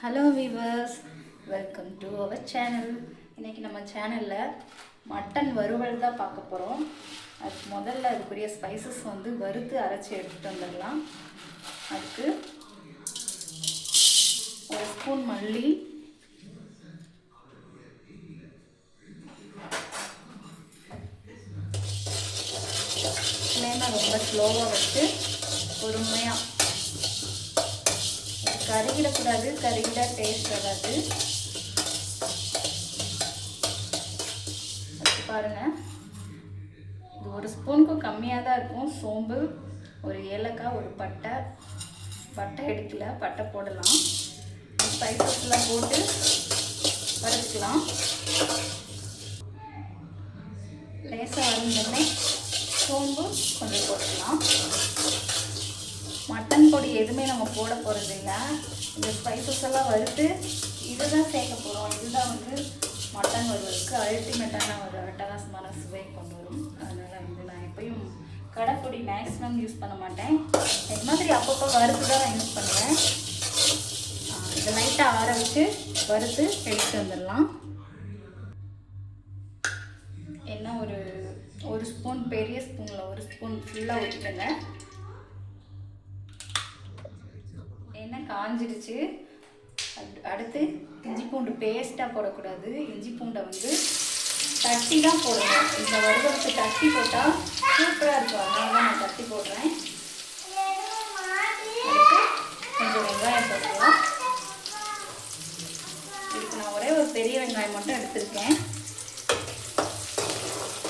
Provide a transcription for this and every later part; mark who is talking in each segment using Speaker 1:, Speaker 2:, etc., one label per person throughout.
Speaker 1: Hello viewers, welcome to our channel. இன்றைக்கி நம்ம சேனலில் மட்டன் வறுவல் தான் பார்க்க போகிறோம். அதுக்கு முதல்ல அதுக்குரிய ஸ்பைசஸ் வந்து வறுத்து அரைச்சி எடுத்துகிட்டு வந்துடலாம். அதுக்கு ஒரு ஸ்பூன் மல்லி, ஃப்ளேமை ரொம்ப ஸ்லோவாக வச்சு பொறுமையாக, கருகிடக்கூடாது, கருகிடா டேஸ்ட் வராது. அது பாருங்கள், இது ஒரு ஸ்பூனுக்கும் கம்மியாக தான் இருக்கும். சோம்பு, ஒரு ஏலக்காய், ஒரு பட்டை எடுக்கல, பட்டை போடலாம். ஸ்பைசஸ்லாம் போட்டு வறுத்துக்கலாம். லேசாக வறுந்தோடனே சோம்பு கொஞ்சம் போட்டுக்கலாம். மட்டன் பொடி எதுவுமே நம்ம போட போகிறது இல்லை. இந்த ஸ்பைசஸ் எல்லாம் வறுத்து இதை தான் சேர்க்க போகிறோம். இதுதான் வந்து மட்டன் வறுவலுக்கு அல்டிமேட்டான ஒரு அட்டகாசமான சுவை கொண்டு வரும். அதனால் வந்து நான் எப்பயும் கடைப்பொடி மேக்ஸிமம் யூஸ் பண்ண மாட்டேன். இது மாதிரி அப்பப்போ வறுத்து தான் நான் யூஸ் பண்ணுவேன். இதை லைட்டாக ஆற வச்சு வறுத்து எடுத்து வந்துடலாம். என்ன ஒரு ஸ்பூன், பெரிய ஸ்பூனில் ஒரு ஸ்பூன் ஃபுல்லாக ஊற்றிக்கங்க. எண்ணெய் காஞ்சிடுச்சு. அடுத்து இஞ்சி பூண்டு பேஸ்ட்டாக போடக்கூடாது. இஞ்சி பூண்டை வந்து தட்டி தான் போடணும். இந்த வறுவலுக்கு தட்டி போட்டால் சூப்பராக இருக்கும். அதனால தான் நான் தட்டி போடுறேன். அடுத்து கொஞ்சம் வெங்காயம் போட்டுக்கலாம். இதுக்கு நான் ஒரே ஒரு பெரிய வெங்காயம் மட்டும் எடுத்துருக்கேன்.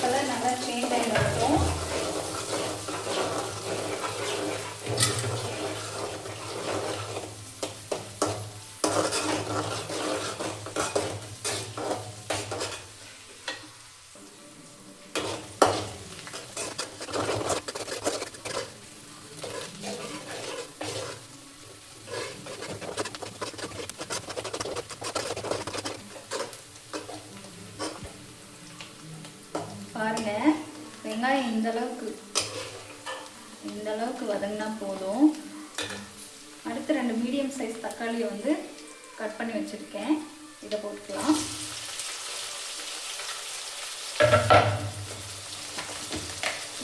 Speaker 1: கலர் நல்லா சேஞ்ச் ஆகி வரட்டும். பாருங்க, வெங்காயம் இந்த அளவுக்கு வதங்கினா போதும். அடுத்து 2 மீடியம் சைஸ் தக்காளியை வந்து கட் பண்ணி வச்சுருக்கேன். இதை போட்டுக்கலாம்.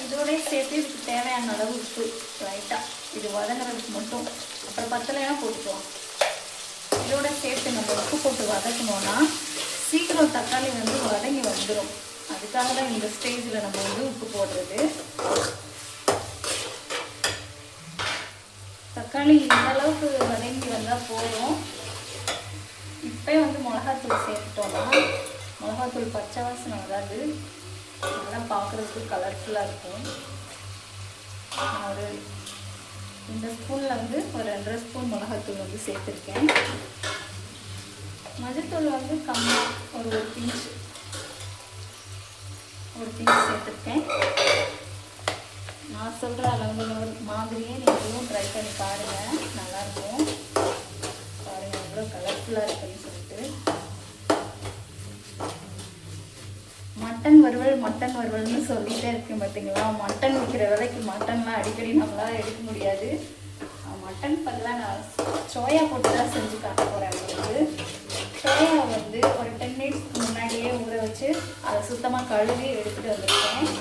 Speaker 1: இதோடய சேர்த்து இதுக்கு தேவையான அளவு உப்பு லைட்டாக, இது வதங்குறதுக்கு மட்டும். அப்புறம் பத்தலைனா போட்டுக்கலாம். இதோட சேர்த்து நம்ம உப்பு போட்டு வதக்கணும்னா சீக்கிரம் தக்காளி வந்து வதங்கி வந்துடும். அதுக்காக தான் இந்த ஸ்டேஜில் நம்ம வந்து உப்பு போடுறது. தக்காளி இந்த அளவுக்கு வதங்கி வந்தால் போதும். இப்போ வந்து மிளகாத்தூள் சேர்த்துட்டோம்னா மிளகாத்தூள் பச்சை வாசனை வராது. நல்லா பார்க்குறதுக்கு கலர்ஃபுல்லாக இருக்கும். இந்த ஸ்பூனில் வந்து ஒரு 2.5 ஸ்பூன் மிளகாத்தூள் வந்து சேர்த்துருக்கேன். மஞ்சத்தூள் வந்து கம்மியாக ஒரு பிஞ்ச் சேர்த்துருக்கேன். நான் சொல்கிற அளவு மாதிரியே நீங்களும் ட்ரை பண்ணி பாருங்கள். நல்லாயிருக்கும். பாருங்கள் எவ்வளோ கலர்ஃபுல்லாக இருக்குன்னு சொல்லிட்டு. மட்டன் வறுவல்னு சொல்லிகிட்டே இருக்கேன் பார்த்தீங்களா. மட்டன் விற்கிற விலைக்கு மட்டன்லாம் அடிக்கடி நம்மளால் எடுக்க முடியாது. மட்டன் பதிலாக நான் சோயா போட்டு தான் செஞ்சு காட்ட போகிறேன். உங்களுக்கு சோயா வந்து ஒரு 10 மினிட்ஸ்க்கு முன்னாடியே ஊற வச்சு அதை சுத்தமாக கழுவி எடுத்துகிட்டு வந்திருக்கேன்.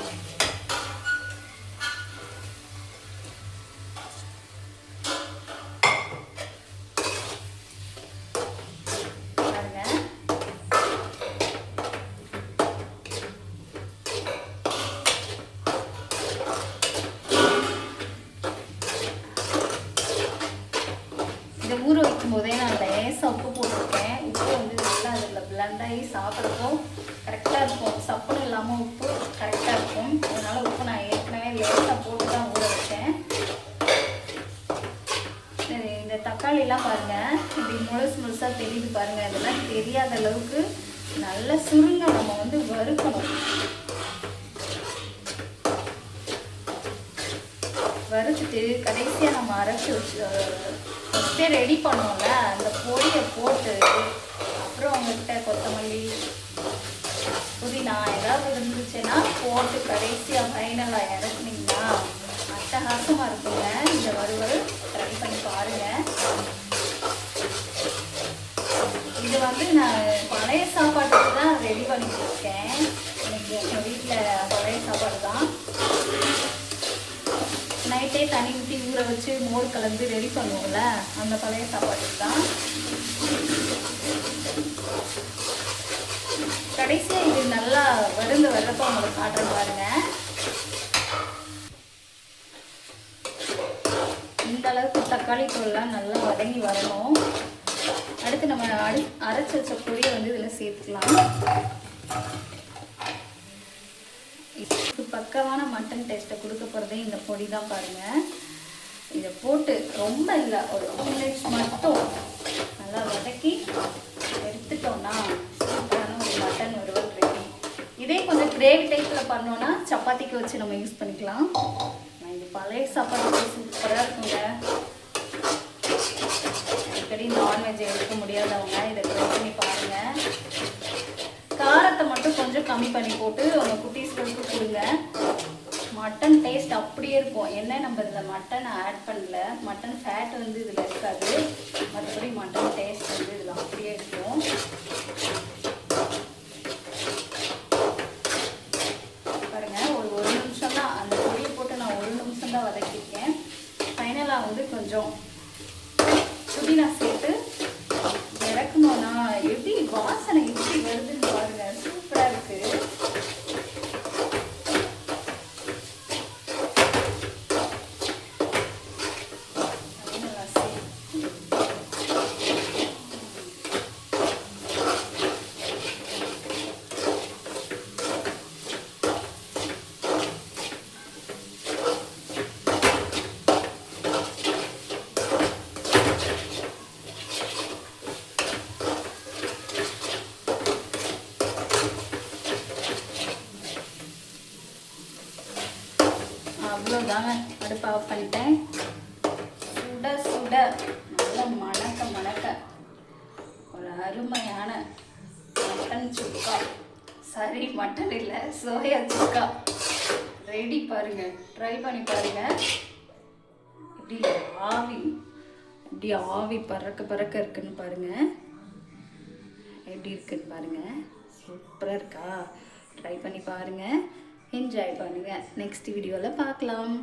Speaker 1: இதை ஊற வைக்கும் போதே நான் லேசாக உப்பு போட்டிருக்கேன். உப்பு வந்து நல்லா அதில் பிளண்டாகி சாப்பிட்றப்போ கரெக்டாக இருக்கும். சப்புன்னு இல்லாமல் உப்பு கரெக்டாக இருக்கும். அதனால் உப்பு நான் ஏற்கனவே லேசாக போட்டு தான் ஊற வச்சேன். இந்த தக்காளிலாம் பாருங்கள், இப்படி முழுசாக தெரியுது பாருங்கள். இதெல்லாம் தெரியாத அளவுக்கு நல்ல சுருங்க நம்ம வந்து வறுக்கணும். வறுத்துட்டு கடைசியாக நம்ம அரைச்சி வச்சு ஃபஸ்ட்டே ரெடி பண்ணோம்ல, அந்த பொடியை போட்டு அப்புறம் உங்கள்கிட்ட கொத்தமல்லி, புதினா ஏதாவது இருந்துச்சுன்னா போட்டு கடைசியாக ஃபைனலாக இறக்குனீங்கன்னா அட்டகாசமாக இருக்குங்க. இந்த வறுவல் ட்ரை பண்ணி பாருங்கள். வந்து நான் பழைய சாப்பாட்டுக்கு தான் ரெடி பண்ணிட்டு இருக்கேன். இன்னைக்கு எங்கள் வீட்டில் பழைய சாப்பாடு தான். நைட்டே தண்ணி ஊற்றி ஊற வச்சு மோர் கலந்து ரெடி பண்ணுவோம்ல, அந்த பழைய சாப்பாட்டுக்கு தான். கடைசியாக இது நல்லா வர்றப்போ உங்களுக்கு காட்டுறேன் பாருங்க. இந்த அளவுக்கு தக்காளி தூள்லாம் நல்லா வதங்கி வரணும். அடுத்து நம்ம அரைச்சி வச்ச பொடியை வந்து இதில் சேர்த்துக்கலாம். இது பக்கமான மட்டன் டேஸ்ட்டை கொடுக்க போகிறதே இந்த பொடி தான் பாருங்கள். இதை போட்டு ரொம்ப இல்லை, ஒரு 2 மினிட்ஸ் மட்டும் நல்லா வதக்கி எடுத்துட்டோம்னா சூப்பரான ஒரு மட்டன் வறுவல் ரெடி. இதே கொஞ்சம் கிரேவி டைப்பில் பண்ணோன்னா சப்பாத்திக்கு வச்சு நம்ம யூஸ் பண்ணிக்கலாம். இது பழைய சாப்பாடு சூப்பராக இருக்குங்க. அடிக்கடி நான்வெஜ் எடுக்க முடியாதவங்க இதை ட்ரை பண்ணி பாருங்கள். காரத்தை மட்டும் கொஞ்சம் கம்மி பண்ணி போட்டு உங்கள் குட்டீஸ்களுக்கு கொடுங்க. மட்டன் டேஸ்ட் அப்படியே இருக்கும். என்ன நம்ம இதில் மட்டன் ஆட் பண்ணல, மட்டன் ஃபேட் வந்து இதில் இருக்காது. மற்றபடி மட்டன் டேஸ்ட் வந்து இதில் அப்படியே இருக்கும். பாருங்கள், ஒரு நிமிஷம் தான் அந்த பொடியை போட்டு நான் 1 நிமிஷம் தான் வதக்கியிருக்கேன். ஃபைனலாக வந்து கொஞ்சம் புதினா சேர்த்து இறக்கணும்னா எப்படி வாசனை எப்படி வருதுன்னு பாருங்க, சூப்பராக இருக்குது. அவ்வளோதாங்க, அடுப்பு ஆஃப் பண்ணிட்டேன். சுட சுட நல்லா மணக்க ஒரு அருமையான மட்டன் சுக்கா, சரி மட்டன் இல்லை சோயா சுக்கா ரெடி. பாருங்க, ட்ரை பண்ணி பாருங்க. எப்படி ஆவி பறக்க இருக்குன்னு பாருங்க. எப்படி இருக்குன்னு பாருங்க, சூப்பராக இருக்கா? ட்ரை பண்ணி பாருங்க, என்ஜாய் பண்ணுங்கள். நெக்ஸ்ட் வீடியோவில் பார்க்கலாம்.